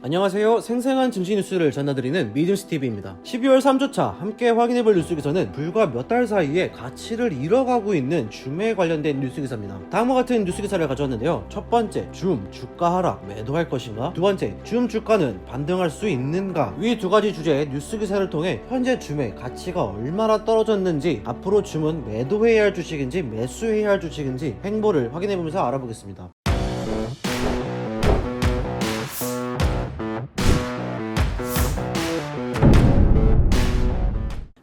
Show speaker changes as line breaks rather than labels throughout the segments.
안녕하세요. 생생한 증시 뉴스를 전해드리는 미듬스TV입니다. 12월 3주차 함께 확인해볼 뉴스 기사는 불과 몇 달 사이에 가치를 잃어가고 있는 줌에 관련된 뉴스 기사입니다. 다음과 같은 뉴스 기사를 가져왔는데요. 첫 번째, 줌 주가 하락 매도할 것인가? 두 번째, 줌 주가는 반등할 수 있는가? 위 두 가지 주제의 뉴스 기사를 통해 현재 줌의 가치가 얼마나 떨어졌는지, 앞으로 줌은 매도해야 할 주식인지 매수해야 할 주식인지 행보를 확인해보면서 알아보겠습니다.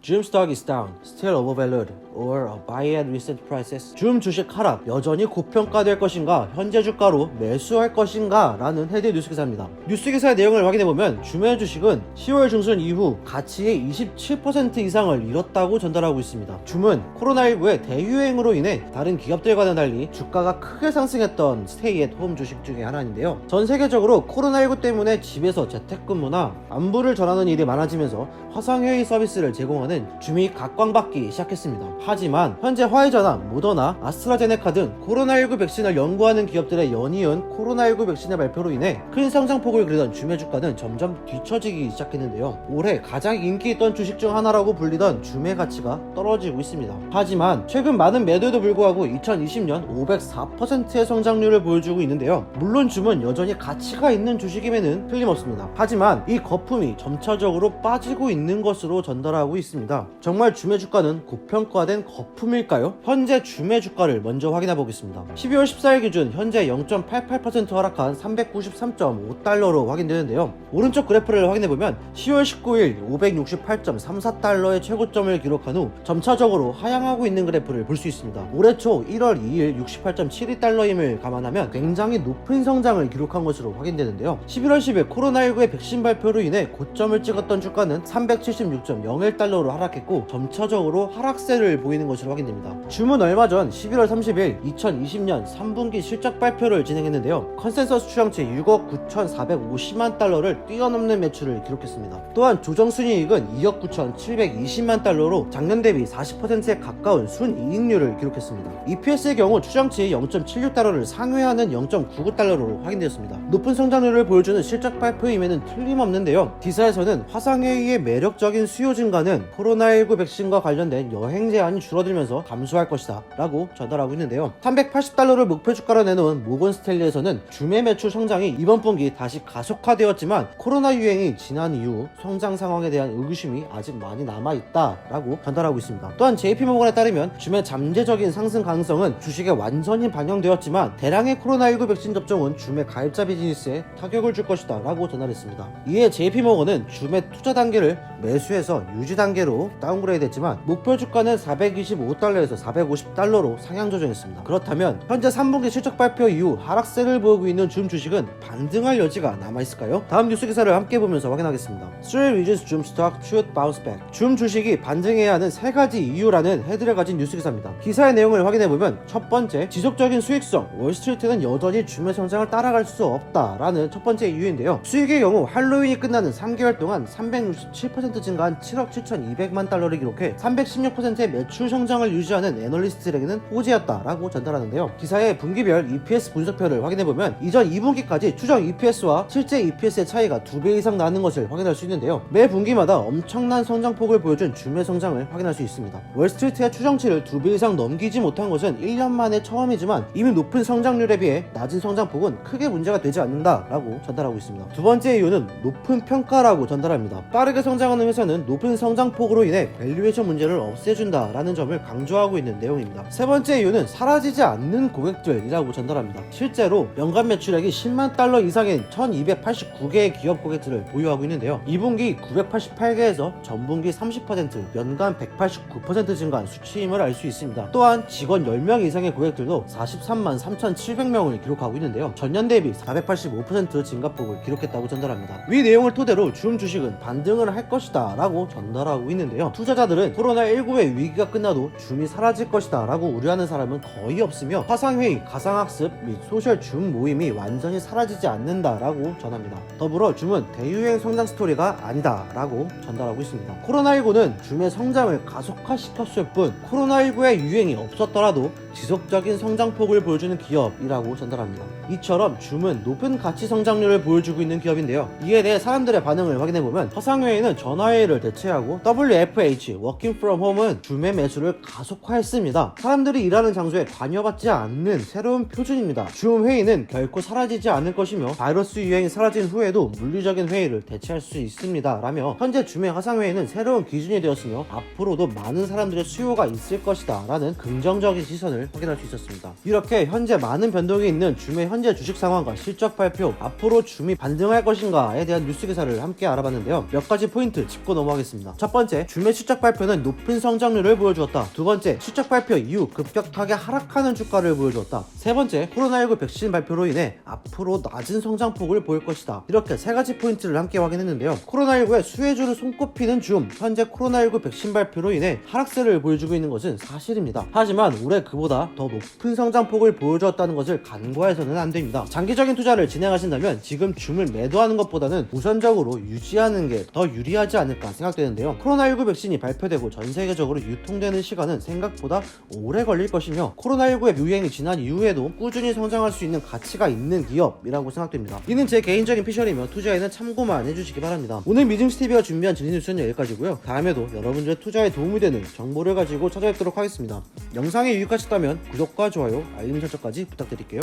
Zoom stock is down, still overvalued, or a buy at recent prices. 줌 주식 하락, 여전히 고평가될 것인가, 현재 주가로 매수할 것인가 라는 헤드 뉴스 기사입니다. 뉴스 기사의 내용을 확인해보면 줌의 주식은 10월 중순 이후 가치의 27% 이상을 잃었다고 전달하고 있습니다. 줌은 코로나19의 대유행으로 인해 다른 기업들과는 달리 주가가 크게 상승했던 스테이 앳 홈 주식 중에 하나인데요. 전 세계적으로 코로나19 때문에 집에서 재택근무나 안부를 전하는 일이 많아지면서 화상회의 서비스를 제공하는 줌이 각광받기 시작했습니다. 하지만 현재 화이자나 모더나, 아스트라제네카 등 코로나19 백신을 연구하는 기업들의 연이은 코로나19 백신의 발표로 인해 큰 성장폭을 그리던 줌의 주가는 점점 뒤처지기 시작했는데요. 올해 가장 인기 있던 주식 중 하나라고 불리던 줌의 가치가 떨어지고 있습니다. 하지만 최근 많은 매도에도 불구하고 2020년 504%의 성장률을 보여주고 있는데요. 물론 줌은 여전히 가치가 있는 주식임에는 틀림없습니다. 하지만 이 거품이 점차적으로 빠지고 있는 것으로 전달하고 있습니다. 정말 줌의 주가는 고평가된 거품일까요? 현재 줌의 주가를 먼저 확인해 보겠습니다. 12월 14일 기준 현재 0.88% 하락한 393.5달러로 확인되는데요. 오른쪽 그래프를 확인해 보면 10월 19일 568.34달러의 최고점을 기록한 후 점차적으로 하향하고 있는 그래프를 볼 수 있습니다. 올해 초 1월 2일 68.72달러임을 감안하면 굉장히 높은 성장을 기록한 것으로 확인되는데요. 11월 10일 코로나19의 백신 발표로 인해 고점을 찍었던 주가는 376.01달러로 하락했고 점차적으로 하락세를 보이는 것으로 확인됩니다. 줌은 얼마 전 11월 30일 2020년 3분기 실적 발표를 진행했는데요. 컨센서스 추정치 6억 9,450만 달러를 뛰어넘는 매출을 기록했습니다. 또한 조정순이익은 2억 9,720만 달러로 작년 대비 40%에 가까운 순이익률을 기록했습니다. EPS의 경우 추정치 0.76달러를 상회하는 0.99달러로 확인되었습니다. 높은 성장률을 보여주는 실적 발표임에는 틀림없는데요. 기사에서는 화상회의의 매력적인 수요 증가는 코로나19 백신과 관련된 여행 제한이 줄어들면서 감소할 것이다 라고 전달하고 있는데요. 380달러를 목표 주가로 내놓은 모건 스탠리에서는 줌의 매출 성장이 이번 분기 다시 가속화되었지만 코로나 유행이 지난 이후 성장 상황에 대한 의구심이 아직 많이 남아있다 라고 전달하고 있습니다. 또한 JP모건에 따르면 줌의 잠재적인 상승 가능성은 주식에 완전히 반영되었지만 대량의 코로나19 백신 접종은 줌의 가입자 비즈니스에 타격을 줄 것이다 라고 전달했습니다. 이에 JP모건은 줌의 투자 단계를 매수해서 유지 단계로 다운그레이드 했지만 목표 주가는 425달러에서 450달러로 상향 조정했습니다. 그렇다면 현재 3분기 실적 발표 이후 하락세를 보이고 있는 줌 주식은 반등할 여지가 남아있을까요? 다음 뉴스 기사를 함께 보면서 확인하겠습니다. 3 reasons Zoom stock should bounce back. 줌 주식이 반등해야 하는 3가지 이유라는 헤드를 가진 뉴스 기사입니다. 기사의 내용을 확인해보면 첫 번째, 지속적인 수익성. 월스트리트는 여전히 줌의 성장을 따라갈 수 없다라는 첫 번째 이유인데요. 수익의 경우 할로윈이 끝나는 3개월 동안 367% 증가한 7억 7,200만 달러를 기록해 316%의 매출 성장을 유지하는 애널리스트에게는 호재였다라고 전달하는데요. 기사의 분기별 EPS 분석표를 확인해보면 이전 2분기까지 추정 EPS와 실제 EPS의 차이가 2배 이상 나는 것을 확인할 수 있는데요. 매 분기마다 엄청난 성장폭을 보여준 줌의 성장을 확인할 수 있습니다. 월스트리트의 추정치를 2배 이상 넘기지 못한 것은 1년 만에 처음이지만 이미 높은 성장률에 비해 낮은 성장폭은 크게 문제가 되지 않는다라고 전달하고 있습니다. 두 번째 이유는 높은 평가라고 전달합니다. 빠르게 성장하는 회사는 높은 성장폭으로 인해 밸류에이션 문제를 없애준다라는 점을 강조하고 있는 내용입니다. 세 번째 이유는 사라지지 않는 고객들이라고 전달합니다. 실제로 연간 매출액이 10만 달러 이상인 1289개의 기업 고객들을 보유하고 있는데요. 2분기 988개에서 전분기 30%, 연간 189% 증가한 수치임을 알 수 있습니다. 또한 직원 10명 이상의 고객들도 43만 3,700명을 기록하고 있는데요. 전년 대비 485% 증가폭을 기록했다고 전달합니다. 위 내용을 토대로 줌 주식은 반등을 할 것이다 라고 전달하고 있는데요. 투자자들은 코로나19의 위기가 끝나도 줌이 사라질 것이다 라고 우려하는 사람은 거의 없으며 화상회의, 가상학습 및 소셜 줌 모임이 완전히 사라지지 않는다 라고 전합니다. 더불어 줌은 대유행 성장 스토리가 아니다 라고 전달하고 있습니다. 코로나19는 줌의 성장을 가속화시켰을 뿐 코로나19의 유행이 없었더라도 지속적인 성장폭을 보여주는 기업이라고 전달합니다. 이처럼 줌은 높은 가치 성장률을 보여주고 있는 기업인데요. 이에 대해 사람들의 반응을 확인해보면 화상회의는 전화회의를 대체하고 WFH Working From Home은 줌의 매수를 가속화했습니다. 사람들이 일하는 장소에 관여받지 않는 새로운 표준입니다. 줌 회의는 결코 사라지지 않을 것이며 바이러스 유행이 사라진 후에도 물리적인 회의를 대체할 수 있습니다 라며 현재 줌의 화상회의는 새로운 기준이 되었으며 앞으로도 많은 사람들의 수요가 있을 것이다 라는 긍정적인 시선을 확인할 수 있었습니다. 이렇게 현재 많은 변동이 있는 줌의 현재 주식 상황과 실적 발표, 앞으로 줌이 반등할 것인가에 대한 뉴스 기사를 함께 알아봤는데요. 몇 가지 포인트 짚고 넘어가겠습니다. 첫 번째, 줌의 실적 발표는 높은 성장률을 보여주었다. 두 번째, 실적 발표 이후 급격하게 하락하는 주가를 보여주었다. 세 번째, 코로나19 백신 발표로 인해 앞으로 낮은 성장폭을 보일 것이다. 이렇게 세 가지 포인트를 함께 확인했는데요. 코로나19의 수혜주를 손꼽히는 줌, 현재 코로나19 백신 발표로 인해 하락세를 보여주고 있는 것은 사실입니다. 하지만 올해 그보다 더 높은 성장폭을 보여주었다는 것을 간과해서는 안 됩니다. 장기적인 투자를 진행하신다면 지금 줌을 매도하는 것보다는 우선적으로 유지하는 게 더 유리하지 않을까 생각되는데요. 코로나19 백신이 발표되고 전 세계적으로 유통되는 시간은 생각보다 오래 걸릴 것이며 코로나19의 유행이 지난 이후에도 꾸준히 성장할 수 있는 가치가 있는 기업이라고 생각됩니다. 이는 제 개인적인 피셜이며 투자에는 참고만 해주시기 바랍니다. 오늘 미증스TV가 준비한 진리 뉴스는 여기까지고요. 다음에도 여러분들의 투자에 도움이 되는 정보를 가지고 찾아뵙도록 하겠습니다. 영상이 유익하셨다면 구독과 좋아요, 알림 설정까지 부탁드릴게요.